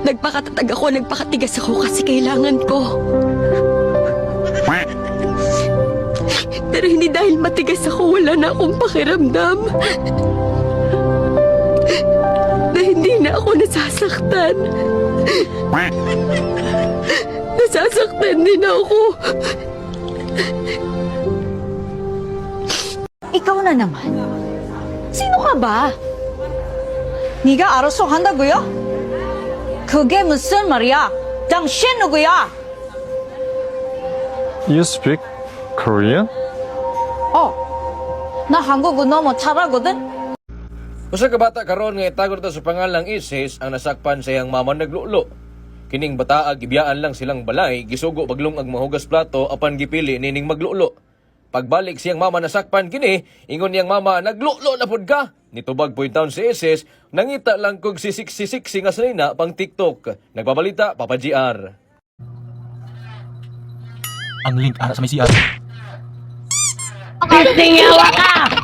Nagpakatatag ako, nagpakatigas ako kasi kailangan ko. Pero hindi dahil matigas ako, wala na akong pakiramdam. Na hindi na ako nasasaktan. Nasasaktan din ako. ikaw na naman. Sino ka ba? 네가 알아서 한다고요? 그게 무슨 말이야? 당신 누구야? You speak Korean? 나 한국어 너무 잘하거든? Usa ka bata karon nga itago to sa pangalang Isis ang nasakpan sa iyang mama naglulo. Kining bata gibiyaan lang silang balay, gisugo baglong ag mahugas plato apan gipili nining maglulo. Pagbalik siyang mama nasakpan kini, ingon niyang mama naglulo na pud ka. Nitubag point down si Isis, nangita lang kog sisik-sisik nga salina pang TikTok. Nagbabalita Papa GR. Ang link ara sa may CR. Kasing yawa ka!